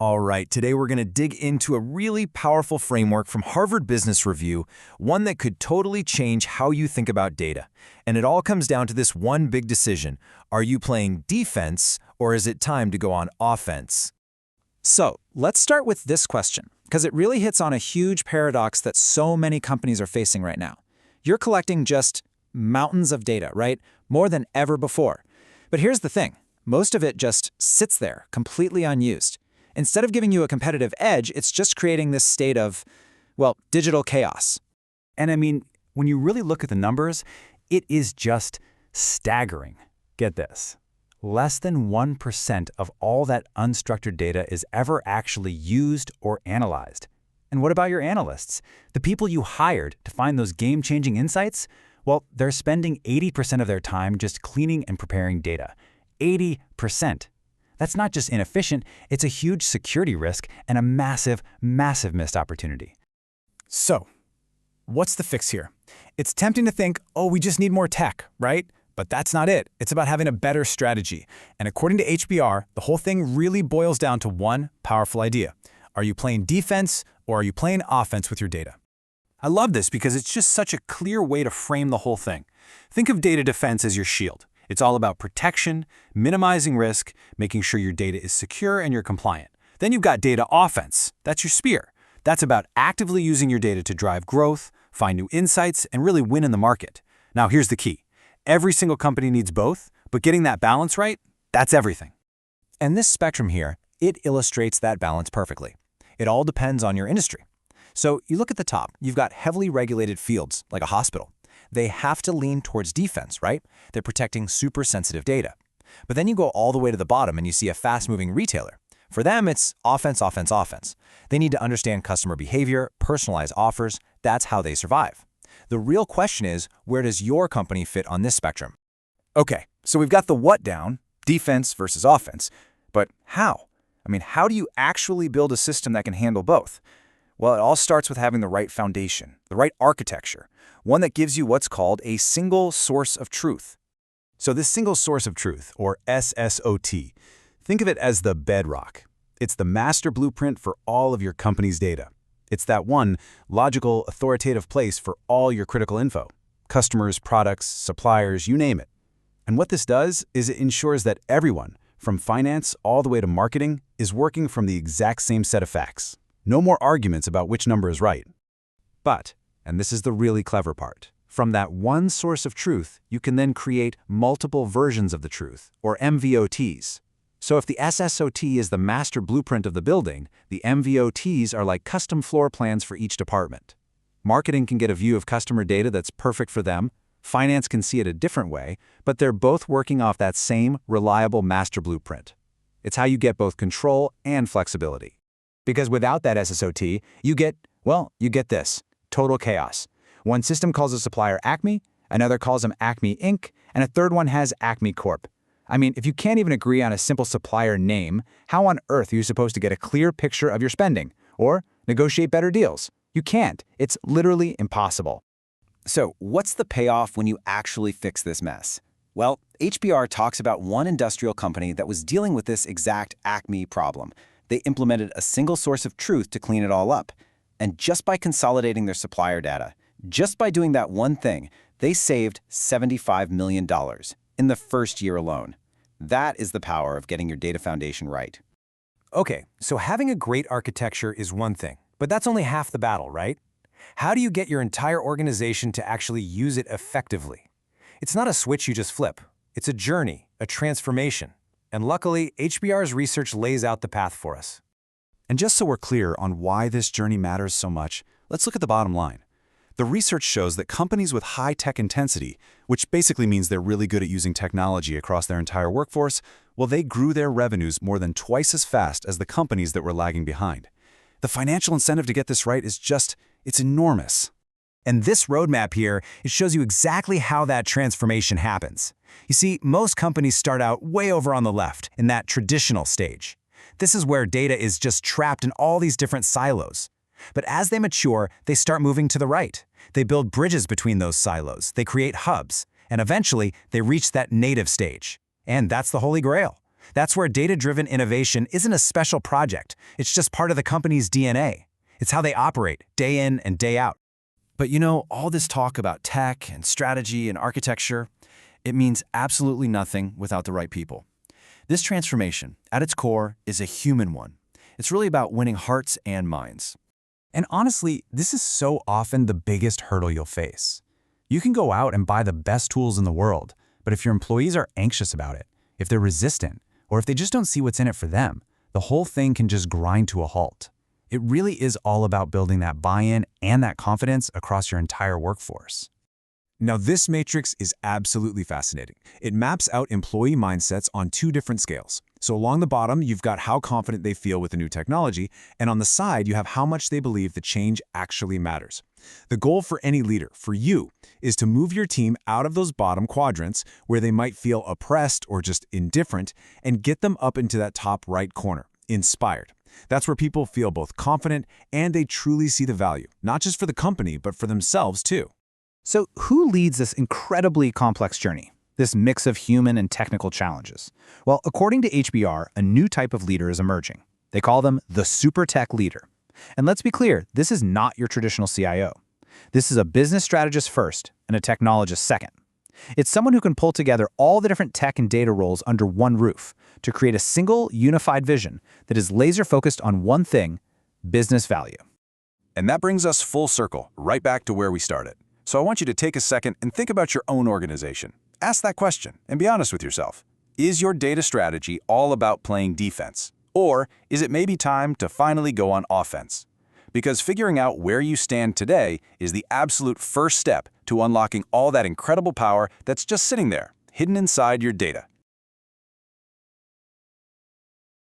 All right, today we're going to dig into a really powerful framework from Harvard Business Review, one that could totally change how you think about data. And it all comes down to this one big decision. Are you playing defense, or is it time to go on offense? So let's start with this question, because it really hits on a huge paradox that so many companies are facing right now. You're collecting just mountains of data, right? More than ever before. But here's the thing. Most of it just sits there, completely unused. Instead of giving you a competitive edge, it's just creating this state of, well, digital chaos. And I mean, when you really look at the numbers, it is just staggering. Get this. Less than 1% of all that unstructured data is ever actually used or analyzed. And what about your analysts? The people you hired to find those game-changing insights? Well, they're spending 80% of their time just cleaning and preparing data. 80%. That's not just inefficient, it's a huge security risk and a massive, massive missed opportunity. So, what's the fix here? It's tempting to think, oh, we just need more tech, right? But that's not it. It's about having a better strategy. And according to HBR, the whole thing really boils down to one powerful idea. Are you playing defense or are you playing offense with your data? I love this because it's just such a clear way to frame the whole thing. Think of data defense as your shield. It's all about protection, minimizing risk, making sure your data is secure and you're compliant. Then you've got data offense. That's your spear. That's about actively using your data to drive growth, find new insights, and really win in the market. Now here's the key. Every single company needs both, but getting that balance right, that's everything. And this spectrum here, it illustrates that balance perfectly. It all depends on your industry. So you look at the top, you've got heavily regulated fields, like a hospital. They have to lean towards defense, right? They're protecting super sensitive data. But then you go all the way to the bottom and you see a fast-moving retailer. For them, it's offense, offense, offense. They need to understand customer behavior, personalize offers. That's how they survive. The real question is, where does your company fit on this spectrum? Okay, so we've got the what down, defense versus offense. But how? I mean, how do you actually build a system that can handle both? Well, it all starts with having the right foundation, the right architecture, one that gives you what's called a single source of truth. So this single source of truth, or SSOT, think of it as the bedrock. It's the master blueprint for all of your company's data. It's that one logical, authoritative place for all your critical info, customers, products, suppliers, you name it. And what this does is it ensures that everyone, from finance all the way to marketing, is working from the exact same set of facts. No more arguments about which number is right. But, and this is the really clever part, from that one source of truth, you can then create multiple versions of the truth, or MVOTs. So if the SSOT is the master blueprint of the building, the MVOTs are like custom floor plans for each department. Marketing can get a view of customer data that's perfect for them, finance can see it a different way, but they're both working off that same reliable master blueprint. It's how you get both control and flexibility. Because without that SSOT, you get this, total chaos. One system calls a supplier Acme, another calls them Acme Inc., and a third one has Acme Corp. I mean, if you can't even agree on a simple supplier name, how on earth are you supposed to get a clear picture of your spending? Or negotiate better deals? You can't. It's literally impossible. So, what's the payoff when you actually fix this mess? Well, HBR talks about one industrial company that was dealing with this exact Acme problem. They implemented a single source of truth to clean it all up. And just by consolidating their supplier data, just by doing that one thing, they saved $75 million in the first year alone. That is the power of getting your data foundation right. Okay, so having a great architecture is one thing, but that's only half the battle, right? How do you get your entire organization to actually use it effectively? It's not a switch you just flip. It's a journey, a transformation. And luckily, HBR's research lays out the path for us. And just so we're clear on why this journey matters so much, let's look at the bottom line. The research shows that companies with high tech intensity, which basically means they're really good at using technology across their entire workforce, well, they grew their revenues more than twice as fast as the companies that were lagging behind. The financial incentive to get this right is it's enormous. And this roadmap here, it shows you exactly how that transformation happens. You see, most companies start out way over on the left, in that traditional stage. This is where data is just trapped in all these different silos. But as they mature, they start moving to the right. They build bridges between those silos, they create hubs, and eventually they reach that native stage. And that's the holy grail. That's where data-driven innovation isn't a special project. It's just part of the company's DNA. It's how they operate, day in and day out. But you know, all this talk about tech and strategy and architecture, it means absolutely nothing without the right people. This transformation, at its core, is a human one. It's really about winning hearts and minds. And honestly, this is so often the biggest hurdle you'll face. You can go out and buy the best tools in the world, but if your employees are anxious about it, if they're resistant, or if they just don't see what's in it for them, the whole thing can just grind to a halt. It really is all about building that buy-in and that confidence across your entire workforce. Now, this matrix is absolutely fascinating. It maps out employee mindsets on two different scales. So along the bottom, you've got how confident they feel with the new technology, and on the side, you have how much they believe the change actually matters. The goal for any leader, for you, is to move your team out of those bottom quadrants where they might feel oppressed or just indifferent, and get them up into that top right corner, inspired. That's where people feel both confident and they truly see the value, not just for the company, but for themselves too. So who leads this incredibly complex journey, this mix of human and technical challenges? Well, according to HBR, a new type of leader is emerging. They call them the super tech leader. And let's be clear, this is not your traditional CIO. This is a business strategist first and a technologist second. It's someone who can pull together all the different tech and data roles under one roof to create a single, unified vision that is laser-focused on one thing: business value. And that brings us full circle, right back to where we started. So I want you to take a second and think about your own organization. Ask that question and be honest with yourself. Is your data strategy all about playing defense? Or is it maybe time to finally go on offense? Because figuring out where you stand today is the absolute first step to unlocking all that incredible power that's just sitting there, hidden inside your data.